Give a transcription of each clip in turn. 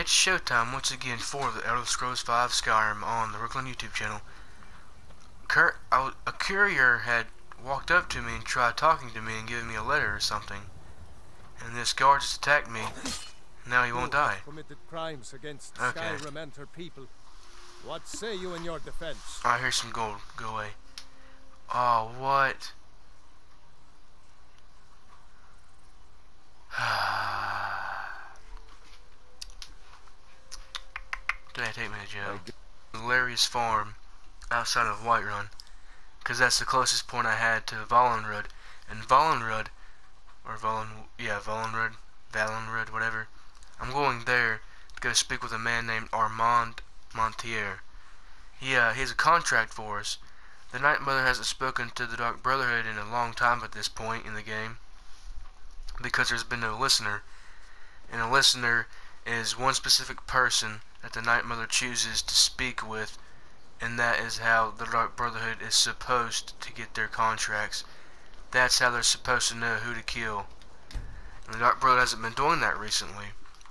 it's showtime once again for the Elder Scrolls V Skyrim on the Righlon YouTube channel. A courier had walked up to me and tried talking to me and giving me a letter or something. And this guard just attacked me. Now he won't die. Committed crimes against Skyrim and her people. What say you in your defense? Alright, here's some gold. Go away. Oh, what? Did I take me to jail? Larry's farm outside of Whiterun, because that's the closest point I had to Valenrud. And Valenrud, Valenrud, whatever. I'm going there to go speak with a man named Armand Montier. He has a contract for us. The Night Mother hasn't spoken to the Dark Brotherhood in a long time at this point in the game, because there's been no listener. And a listener is one specific person that the Night Mother chooses to speak with, and that is how the Dark Brotherhood is supposed to get their contracts. That's how they're supposed to know who to kill. And the Dark Brotherhood hasn't been doing that recently.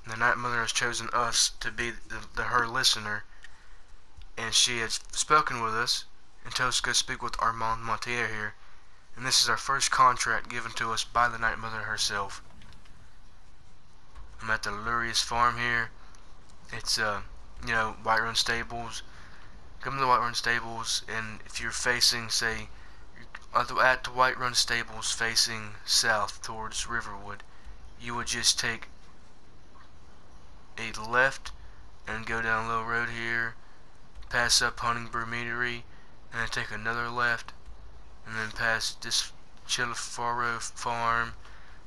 And the Night Mother has chosen us to be her listener, and she has spoken with us and told us to go speak with Armand Montier here. And this is our first contract given to us by the Night Mother herself. I'm at the Lurius farm here. It's Whiterun Stables. Come to the Whiterun Stables, and if you're facing, say, at the Whiterun Stables facing south towards Riverwood, you would just take a left and go down a little road here, pass up Hunting Brew Meadery, and then take another left, and then pass this Chilifaro farm,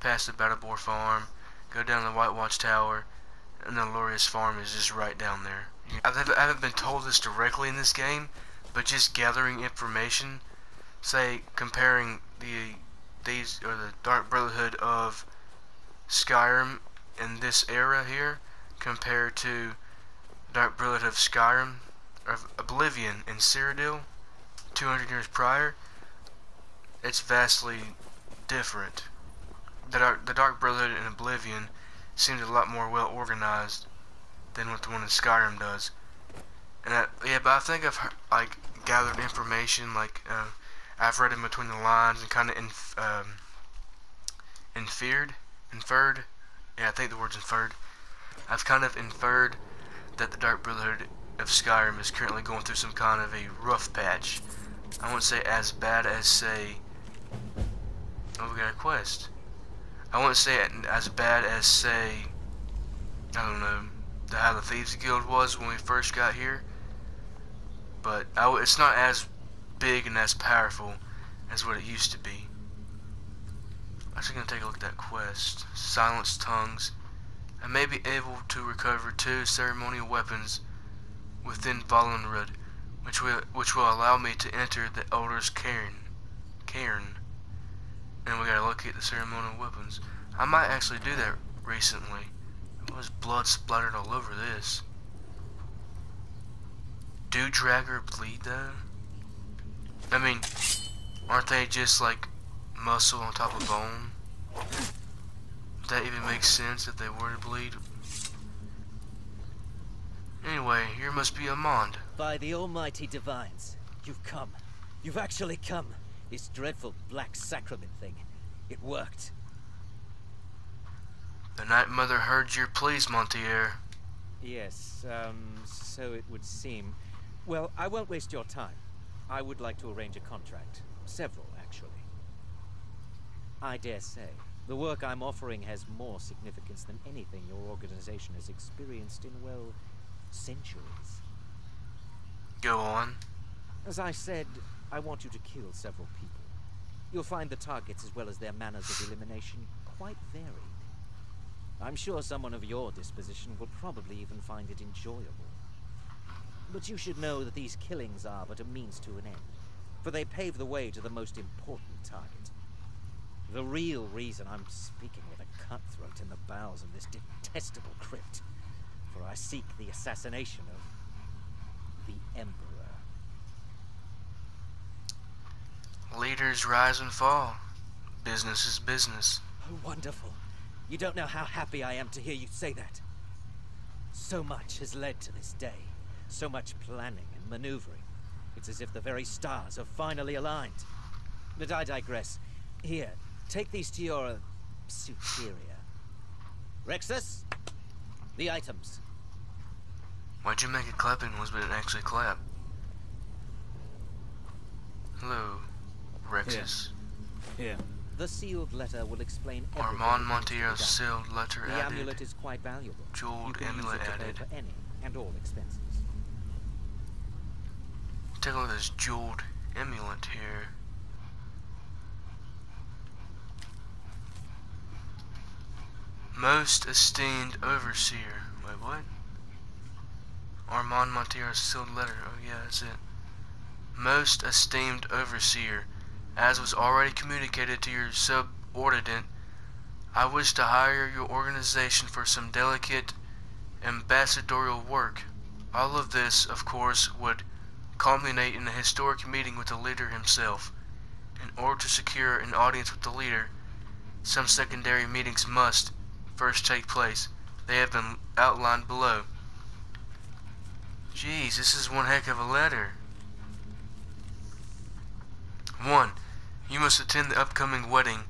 past the Battlebore farm, go down the White Watch Tower, and the Lurius farm is just right down there. I haven't been told this directly in this game, but just gathering information, say comparing the Dark Brotherhood of Skyrim in this era here compared to Dark Brotherhood of Skyrim of Oblivion in Cyrodiil 200 years prior, it's vastly different. The Dark Brotherhood in Oblivion seemed a lot more well organized than what the one in Skyrim does. And but I think I've gathered information, I've read in between the lines and kind of inferred. Yeah, I think the word's inferred. I've kind of inferred that the Dark Brotherhood of Skyrim is currently going through some kind of a rough patch. I wouldn't say as bad as, say, oh, we got a quest. I wouldn't say it as bad as, say, I don't know, how the Thieves Guild was when we first got here, but it's not as big and as powerful as what it used to be. I'm actually going to take a look at that quest. Silenced Tongues. I may be able to recover 2 ceremonial weapons within Valenrud, which will allow me to enter the Elder's Cairn. And we gotta locate the ceremonial weapons. I might actually do that recently. There was blood splattered all over this. Do Dragger bleed though? I mean, aren't they just like muscle on top of bone? Does that even make sense if they were to bleed? Anyway, here must be Armand. By the almighty divines, you've come. You've actually come. This dreadful black sacrament thing. It worked. The Night Mother heard your pleas, Montier. Yes, so it would seem. Well, I won't waste your time. I would like to arrange a contract. Several, actually. I dare say, the work I'm offering has more significance than anything your organization has experienced in, well, centuries. Go on. As I said, I want you to kill several people. You'll find the targets as well as their manners of elimination quite varied. I'm sure someone of your disposition will probably even find it enjoyable. But you should know that these killings are but a means to an end, for they pave the way to the most important target. The real reason I'm speaking with a cutthroat in the bowels of this detestable crypt, for I seek the assassination of the Emperor. Leaders rise and fall. Business is business. Oh, wonderful. You don't know how happy I am to hear you say that. So much has led to this day. So much planning and maneuvering. It's as if the very stars have finally aligned. But I digress. Here, take these to your superior. Rexus, the items. Why'd you make a clapping noise but it didn't actually clap? Hello, Rexus. Here. The sealed letter will explain everything. Armand Montiel's sealed letter the added. amulet is quite valuable. Jeweled you can amulet use it to pay added. for any and all expenses. Take a look at this jeweled amulet here. Most esteemed overseer. Wait, what? Armand Montiel's sealed letter. Oh yeah, that's it. Most esteemed overseer, as was already communicated to your subordinate, I wish to hire your organization for some delicate ambassadorial work. All of this, of course, would culminate in a historic meeting with the leader himself. In order to secure an audience with the leader, some secondary meetings must first take place. They have been outlined below. Jeez, this is one heck of a letter. 1. You must attend the upcoming wedding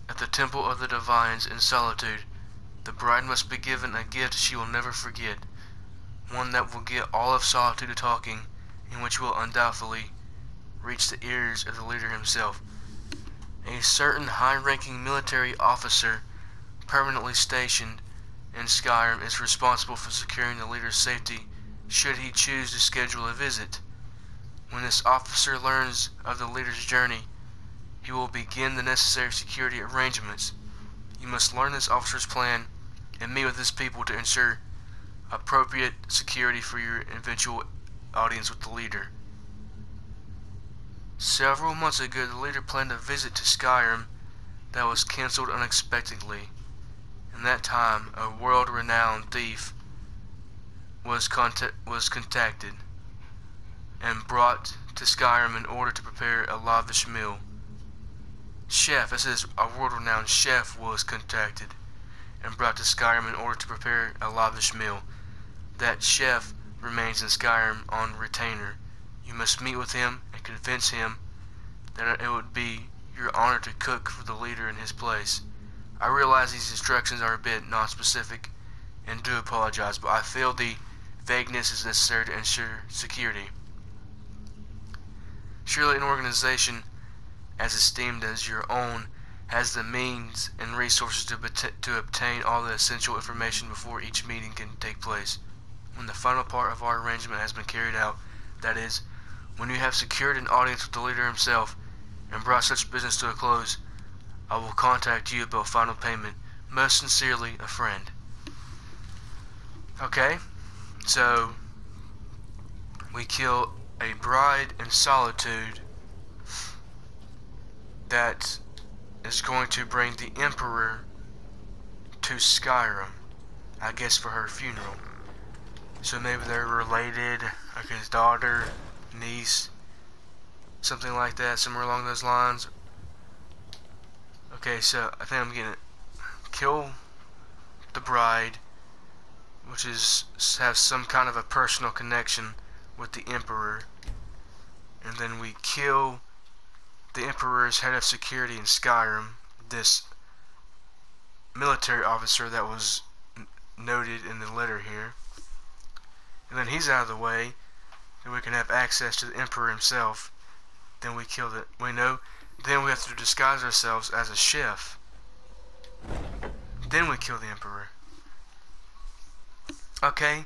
at the Temple of the Divines in Solitude. The bride must be given a gift she will never forget, one that will get all of Solitude to talking, and which will undoubtedly reach the ears of the leader himself. A certain high-ranking military officer permanently stationed in Skyrim is responsible for securing the leader's safety should he choose to schedule a visit. When this officer learns of the leader's journey, he will begin the necessary security arrangements. You must learn this officer's plan and meet with his people to ensure appropriate security for your eventual audience with the leader. Several months ago, the leader planned a visit to Skyrim that was cancelled unexpectedly. In that time, a world-renowned thief was contacted and brought to Skyrim in order to prepare a lavish meal. Chef, it says a world-renowned chef was contacted and brought to Skyrim in order to prepare a lavish meal. That chef remains in Skyrim on retainer. You must meet with him and convince him that it would be your honor to cook for the leader in his place. I realize these instructions are a bit non-specific and do apologize, but I feel the vagueness is necessary to ensure security. Surely an organization as esteemed as your own has the means and resources to obtain all the essential information before each meeting can take place. When the final part of our arrangement has been carried out, that is, when you have secured an audience with the leader himself and brought such business to a close, I will contact you about final payment. Most sincerely, a friend. Okay, so we kill a bride in Solitude that is going to bring the Emperor to Skyrim, I guess for her funeral. So maybe they're related, like his daughter, niece, something like that, somewhere along those lines. Okay, so I think I'm gonna kill the bride, which is have some kind of a personal connection with the Emperor, and then we kill the Emperor's head of security in Skyrim, this military officer that was noted in the letter here, and then he's out of the way, and we can have access to the Emperor himself. Then we kill the, then we have to disguise ourselves as a chef. Then we kill the Emperor. Okay,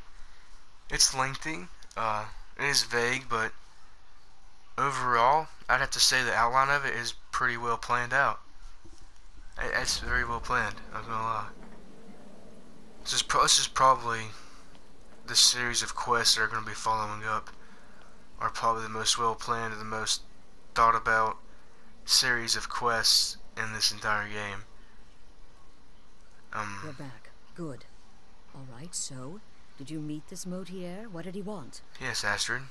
it's lengthy, it is vague, but overall, I'd have to say the outline of it is pretty well planned out. It's very well planned, I'm not gonna lie. This is probably the series of quests that are going to be following up are probably the most well planned and the most thought about series of quests in this entire game. You're back. Good. Alright, so, did you meet this Motier? What did he want? Yes, Astrid.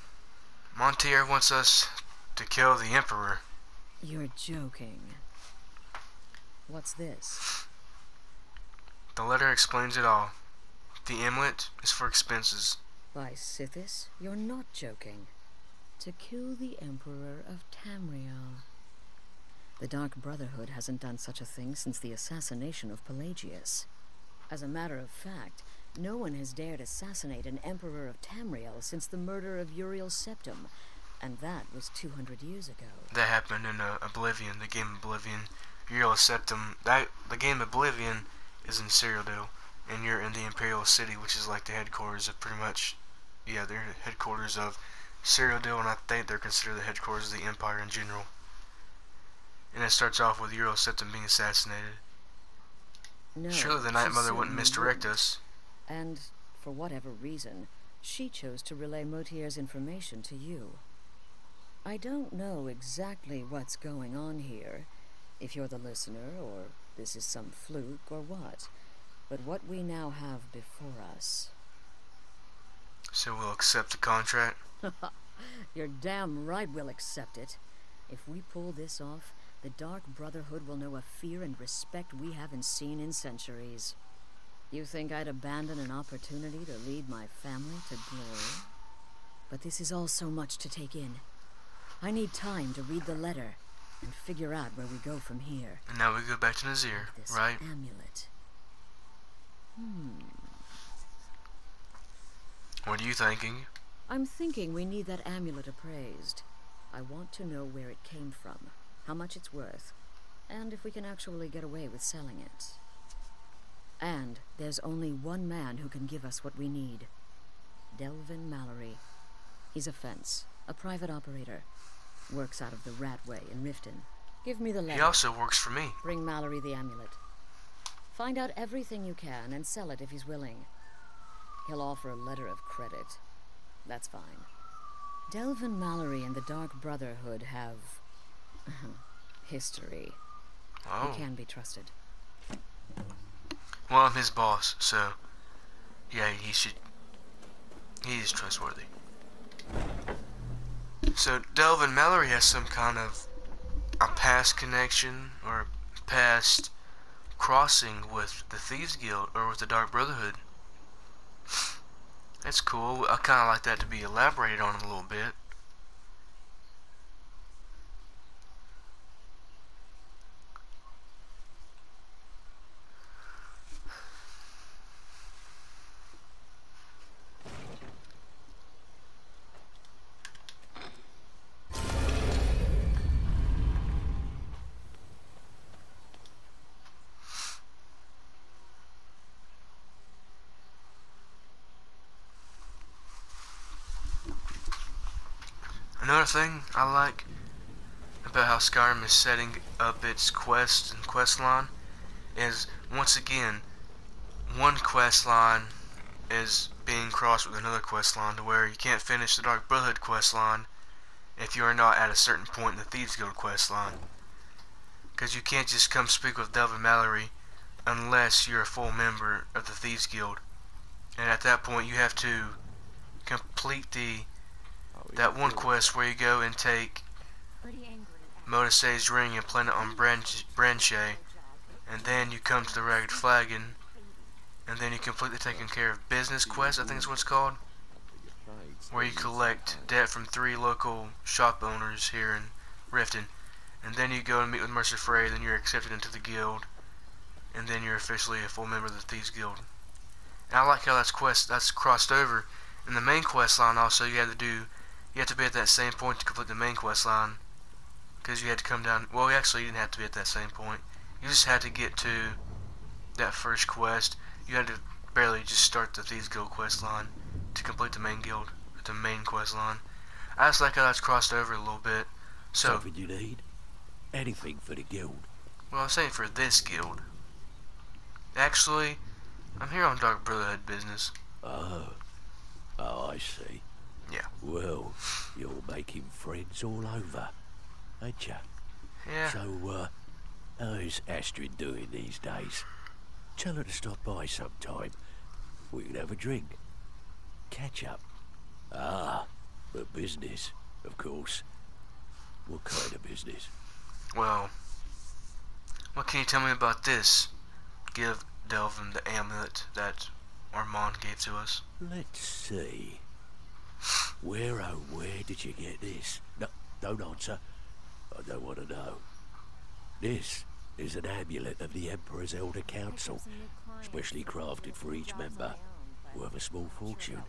Montier wants us to kill the Emperor. You're joking. What's this? The letter explains it all. The amulet is for expenses. By Sithis, you're not joking. To kill the Emperor of Tamriel. The Dark Brotherhood hasn't done such a thing since the assassination of Pelagius. As a matter of fact, no one has dared assassinate an Emperor of Tamriel since the murder of Uriel Septim, and that was 200 years ago. That happened in Oblivion, the game Oblivion. Uriel Septim, the game Oblivion is in Cyrodiil, and you're in the Imperial City, which is like the headquarters of pretty much, yeah, they're the headquarters of Cyrodiil, and I think they're considered the headquarters of the Empire in general. And it starts off with Uriel Septim being assassinated. No, surely the Night she Mother wouldn't certainly misdirect wouldn't. us. And, for whatever reason, she chose to relay Motier's information to you. I don't know exactly what's going on here, if you're the listener, or this is some fluke, or what. But what we now have before us... So we'll accept the contract? You're damn right we'll accept it. If we pull this off, the Dark Brotherhood will know a fear and respect we haven't seen in centuries. You think I'd abandon an opportunity to lead my family to glory? But this is all so much to take in. I need time to read the letter and figure out where we go from here. And now we go back to Nazir, This right? amulet. What are you thinking? I'm thinking we need that amulet appraised. I want to know where it came from, how much it's worth, and if we can actually get away with selling it. And there's only one man who can give us what we need. Delvin Mallory. He's a fence, a private operator. Works out of the Ratway in Riften. Give me the letter. He also works for me. Bring Mallory the amulet. Find out everything you can and sell it if he's willing. He'll offer a letter of credit. That's fine. Delvin Mallory and the Dark Brotherhood have... history. Oh. He can be trusted. Well, I'm his boss, so... yeah, he is trustworthy. So, Delvin Mallory has some kind of a past connection, or past crossing with the Thieves Guild, or with the Dark Brotherhood. That's cool. I kind of like that to be elaborated on a little bit. Another thing I like about how Skyrim is setting up its quests and quest line is, once again, one quest line is being crossed with another quest line, to where you can't finish the Dark Brotherhood quest line if you are not at a certain point in the Thieves Guild quest line. Because you can't just come speak with Delvin Mallory unless you're a full member of the Thieves Guild. And at that point you have to complete that one quest where you go and take Modesay's ring and plant it on Branche, and then you come to the Ragged Flagon, and then you complete the taking care of business quest, I think is what it's called, where you collect debt from 3 local shop owners here in Riften, and then you go and meet with Mercer Frey, then you're accepted into the guild, and then you're officially a full member of the Thieves Guild. And I like how that's crossed over. In the main quest line also, you have to be at that same point to complete the main quest line, because you had to come down. Well, actually, you didn't have to be at that same point. You just had to get to that first quest. You had to barely just start the Thieves Guild quest line to complete the main quest line. I just like how that's crossed over a little bit. So, something you need? Anything for the guild? well, I'm saying for this guild. Actually, I'm here on Dark Brotherhood business. Oh, I see. Yeah. Well, you're making friends all over, ain't ya? Yeah. So, how's Astrid doing these days? Tell her to stop by sometime. We can have a drink. Catch up. Ah, but business, of course. What kind of business? Well, what can you tell me about this? Give Delvin the amulet that Armand gave to us. Let's see. Where did you get this? No, don't answer. I don't want to know. This is an amulet of the Emperor's Elder Council, specially crafted for each member, worth a small fortune.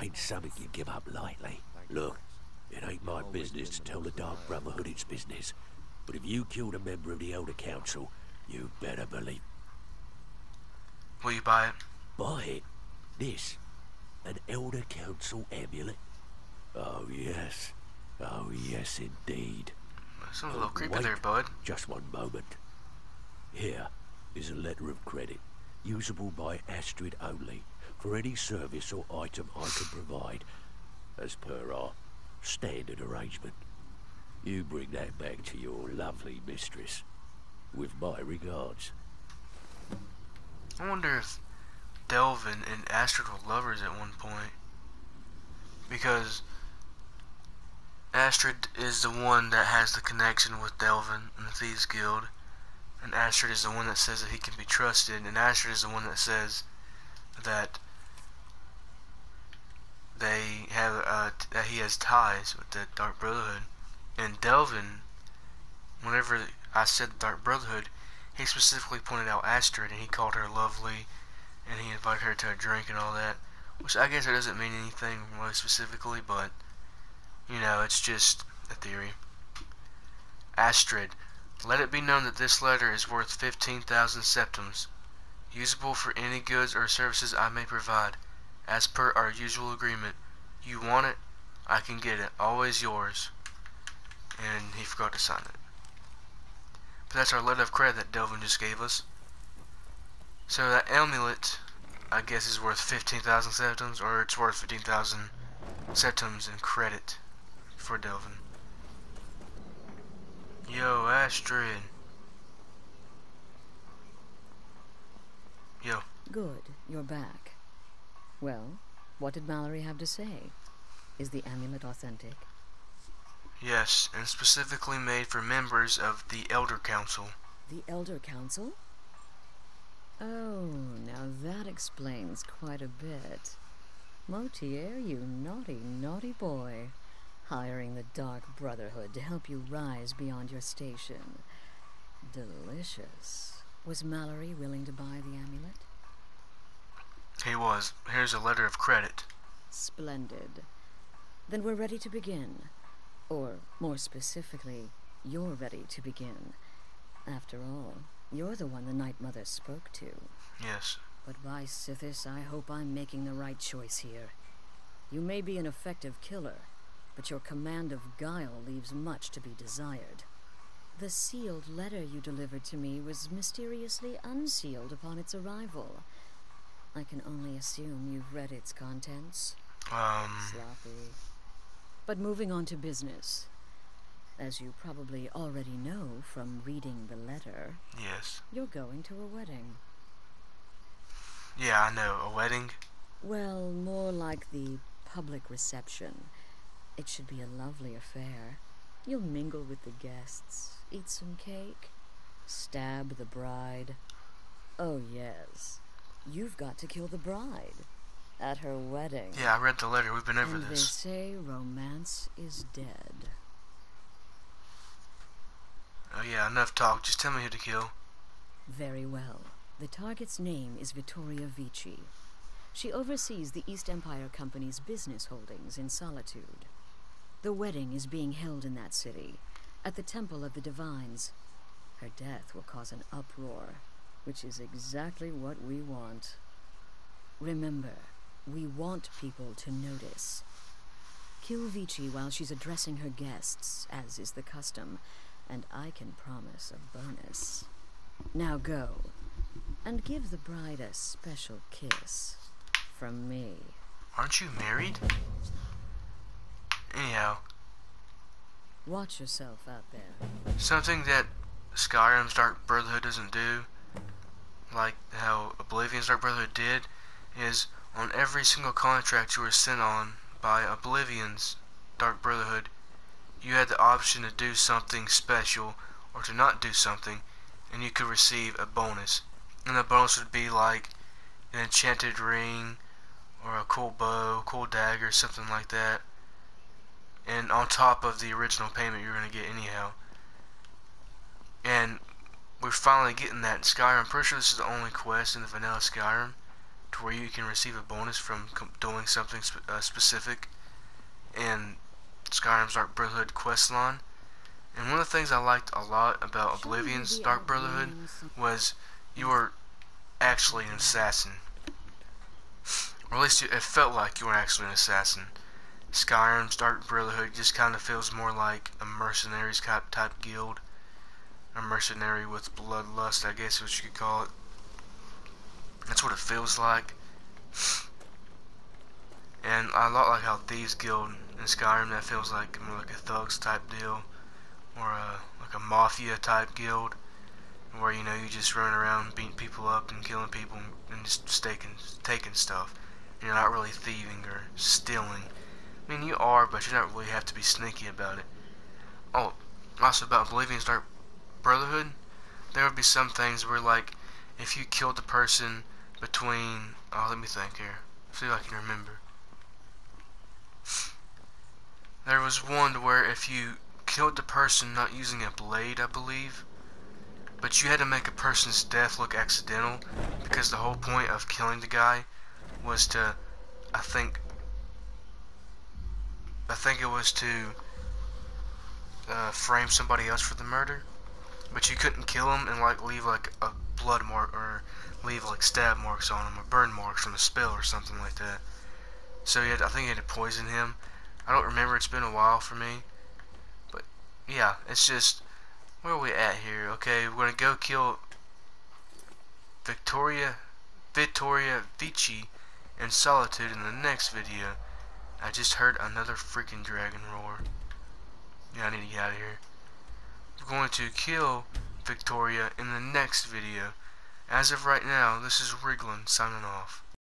Ain't something you give up lightly. Look, it ain't my business to tell the Dark Brotherhood its business, but if you killed a member of the Elder Council, you better believe. Will you buy it? Buy it? This? An Elder Council amulet? Oh yes indeed. Sounds a little creepy there, bud. Just one moment. Here is a letter of credit, usable by Astrid only, for any service or item I can provide, as per our standard arrangement. You bring that back to your lovely mistress, with my regards. I wonder if Delvin and Astrid were lovers at one point. Because Astrid is the one that has the connection with Delvin and the Thieves Guild. And Astrid is the one that says that he can be trusted. And Astrid is the one that says that that he has ties with the Dark Brotherhood. And Delvin, whenever I said the Dark Brotherhood, he specifically pointed out Astrid, and he called her lovely, and he invited her to a drink and all that. Which I guess it doesn't mean anything really specifically, but, you know, it's just a theory. Astrid, let it be known that this letter is worth 15,000 septims, usable for any goods or services I may provide, as per our usual agreement. You want it, I can get it. Always yours. And he forgot to sign it. But that's our letter of credit that Delvin just gave us. So that amulet, I guess, is worth 15,000 septims, or it's worth 15,000 septims in credit for Delvin. Yo, Astrid. Yo. Good, you're back. Well, what did Mallory have to say? Is the amulet authentic? Yes, and specifically made for members of the Elder Council. The Elder Council? Oh, now that explains quite a bit. Motier, you naughty, naughty boy. Hiring the Dark Brotherhood to help you rise beyond your station. Delicious. Was Mallory willing to buy the amulet? He was. Here's a letter of credit. Splendid. Then we're ready to begin. Or, more specifically, you're ready to begin. After all, you're the one the Night Mother spoke to. Yes. But by Sithis, I hope I'm making the right choice here. You may be an effective killer, but your command of guile leaves much to be desired. The sealed letter you delivered to me was mysteriously unsealed upon its arrival. I can only assume you've read its contents. Sloppy. But moving on to business. As you probably already know from reading the letter... Yes. You're going to a wedding. Yeah, I know. A wedding? Well, more like the public reception. It should be a lovely affair. You'll mingle with the guests, eat some cake, stab the bride. Oh, yes. You've got to kill the bride. At her wedding. Yeah, I read the letter. We've been over and this. They say romance is dead. Oh yeah, enough talk. Just tell me who to kill. Very well. The target's name is Vittoria Vici. She oversees the East Empire Company's business holdings in Solitude. The wedding is being held in that city, at the Temple of the Divines. Her death will cause an uproar, which is exactly what we want. Remember, we want people to notice. Kill Vici while she's addressing her guests, as is the custom, and I can promise a bonus. Now go, and give the bride a special kiss from me. Aren't you married? Anyhow. Watch yourself out there. Something that Skyrim's Dark Brotherhood doesn't do, like how Oblivion's Dark Brotherhood did, is on every single contract you were sent on by Oblivion's Dark Brotherhood, you had the option to do something special or to not do something, and you could receive a bonus. And the bonus would be like, an enchanted ring or a cool bow, cool dagger, something like that. And on top of the original payment you're going to get anyhow. And we're finally getting that in Skyrim. I'm pretty sure this is the only quest in the vanilla Skyrim to where you can receive a bonus from doing something specific in Skyrim's Dark Brotherhood questline. And one of the things I liked a lot about Oblivion's Dark Brotherhood was you were actually an assassin. Or at least it felt like you were actually an assassin. Skyrim's Dark Brotherhood just kind of feels more like a mercenaries type guild. A mercenary with bloodlust, I guess is what you could call it. That's what it feels like. And I like how Thieves Guild in Skyrim, that feels like more like a thugs type deal. Or like a mafia type guild. Where, you know, you just run around beating people up and killing people and just taking stuff. You're not really thieving or stealing. I mean, you are, but you don't really have to be sneaky about it. Oh, also about Oblivion's Dark Brotherhood, there would be some things where, like, if you killed the person between, oh, let me think here, see if I can remember. There was one where if you killed the person not using a blade, I believe, but you had to make a person's death look accidental, because the whole point of killing the guy was to, I think it was to frame somebody else for the murder. But you couldn't kill him and like leave like a blood mark or leave like stab marks on him or burn marks from a spell or something like that. So I think you had to poison him. I don't remember, it's been a while for me. But yeah, it's just, where are we at here? Okay, we're gonna go kill Vittoria Vici in Solitude in the next video. I just heard another freaking dragon roar. Yeah, I need to get out of here. We're going to kill Victoria in the next video. As of right now, this is Righlon signing off.